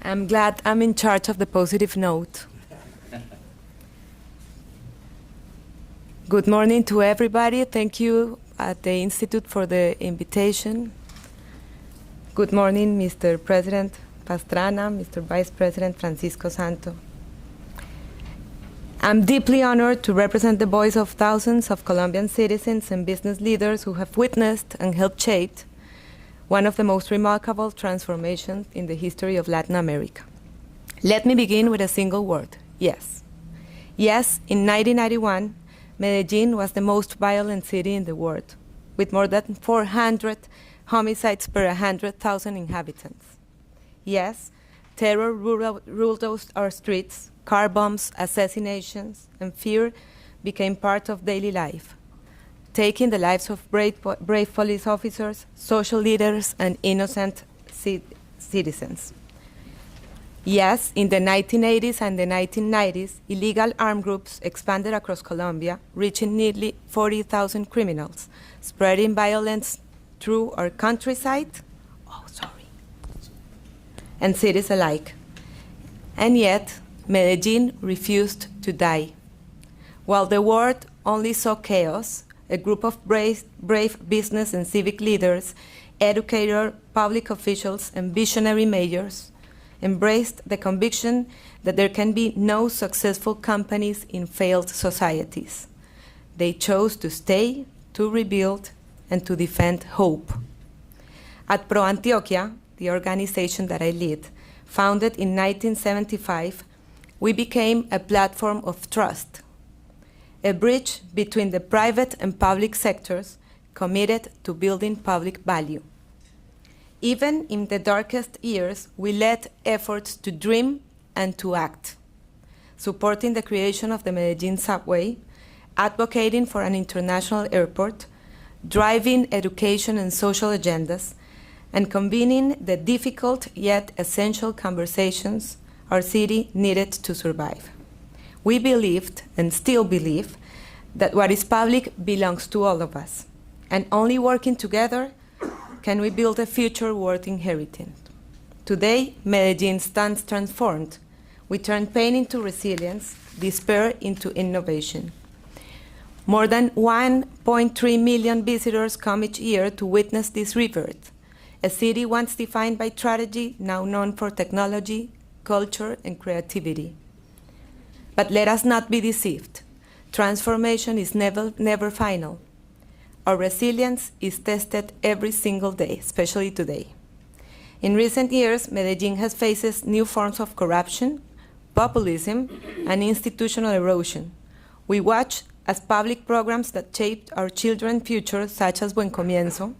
I'm glad I'm in charge of the positive note. Good morning to everybody. Thank you at the Institute for the invitation. Good morning, Mr. President Pastrana, Mr. Vice President Francisco Santo. I'm deeply honored to represent the voice of thousands of Colombian citizens and business leaders who have witnessed and helped shape one of the most remarkable transformations in the history of Latin America. Let me begin with a single word: yes. Yes, in 1991, Medellin was the most violent city in the world, with more than 400 homicides per 100,000 inhabitants. Yes, terror ruled our streets, car bombs, assassinations, and fear became part of daily life, taking the lives of brave police officers, social leaders, and innocent citizens. Yes, in the 1980s and the 1990s, illegal armed groups expanded across Colombia, reaching nearly 40,000 criminals, spreading violence through our countryside, and cities alike. And yet, Medellin refused to die. While the world only saw chaos, a group of brave business and civic leaders, educators, public officials, and visionary mayors embraced the conviction that there can be no successful companies in failed societies. They chose to stay, to rebuild, and to defend hope. At Pro Antioquia, the organization that I lead, founded in 1975, we became a platform of trust, a bridge between the private and public sectors committed to building public value. Even in the darkest years, we led efforts to dream and to act, supporting the creation of the Medellin subway, advocating for an international airport, driving education and social agendas, and convening the difficult yet essential conversations our city needed to survive. We believed, and still believe, that what is public belongs to all of us, and only working together can we build a future worth inheriting. Today, Medellin stands transformed. We turn pain into resilience, despair into innovation. More than 1.3 million visitors come each year to witness this rebirth, a city once defined by tragedy, now known for technology, culture, and creativity. But let us not be deceived. Transformation is never final. Our resilience is tested every single day, especially today. In recent years, Medellin has faced new forms of corruption, populism, and institutional erosion. We watch as public programs that shaped our children's future, such as Buen Comienzo,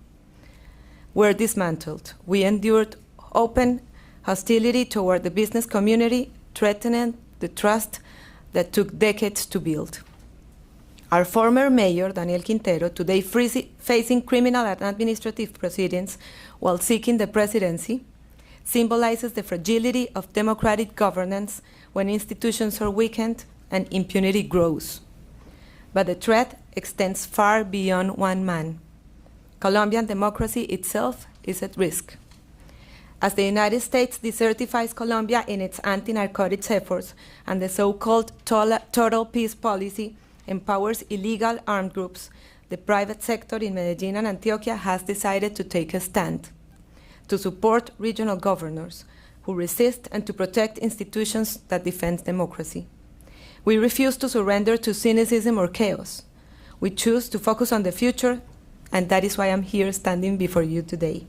were dismantled. We endured open hostility toward the business community, threatening the trust that took decades to build. Our former mayor, Daniel Quintero, today facing criminal and administrative proceedings while seeking the presidency, symbolizes the fragility of democratic governance when institutions are weakened and impunity grows. But the threat extends far beyond one man. Colombian democracy itself is at risk. As the United States desertifies Colombia in its anti-narcotics efforts and the so-called total peace policy empowers illegal armed groups, the private sector in Medellin and Antioquia has decided to take a stand, to support regional governors who resist and to protect institutions that defend democracy. We refuse to surrender to cynicism or chaos. We choose to focus on the future, and that is why I'm here standing before you today.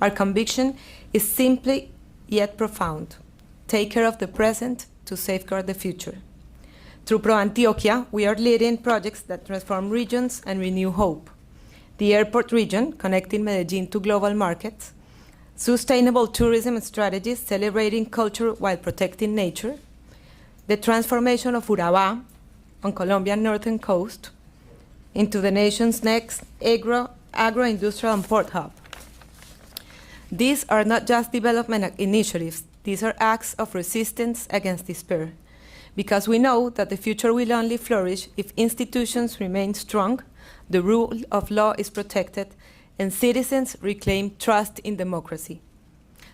Our conviction is simply yet profound. Take care of the present to safeguard the future. Through Pro Antioquia, we are leading projects that transform regions and renew hope. The airport region, connecting Medellin to global markets, sustainable tourism strategies celebrating culture while protecting nature, the transformation of Urabá on Colombia's northern coast into the nation's next agro-industrial and port hub. These are not just development initiatives, these are acts of resistance against despair, because we know that the future will only flourish if institutions remain strong, the rule of law is protected, and citizens reclaim trust in democracy.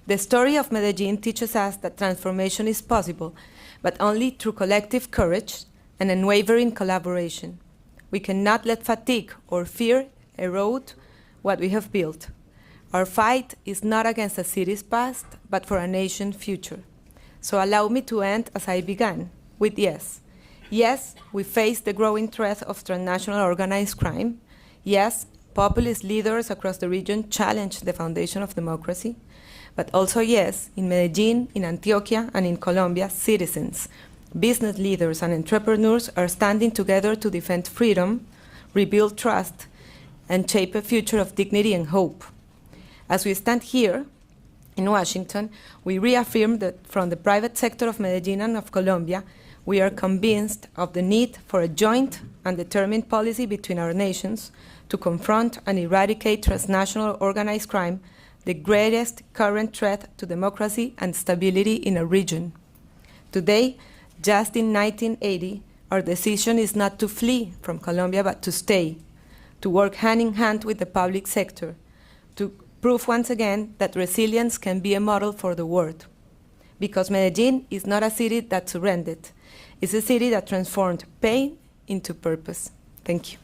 The story of Medellin teaches us that transformation is possible, but only through collective courage and unwavering collaboration. We cannot let fatigue or fear erode what we have built. Our fight is not against a city's past, but for a nation's future. So allow me to end as I began, with yes. Yes, we face the growing threat of transnational organized crime. Yes, populist leaders across the region challenge the foundation of democracy. But also yes, in Medellin, in Antioquia, and in Colombia, citizens, business leaders, and entrepreneurs are standing together to defend freedom, rebuild trust, and shape a future of dignity and hope. As we stand here in Washington, we reaffirm that from the private sector of Medellin and of Colombia, we are convinced of the need for a joint and determined policy between our nations to confront and eradicate transnational organized crime, the greatest current threat to democracy and stability in a region. Today, just in 1980, our decision is not to flee from Colombia, but to stay, to work hand in hand with the public sector, to prove once again that resilience can be a model for the world. Because Medellin is not a city that surrendered. It's a city that transformed pain into purpose. Thank you.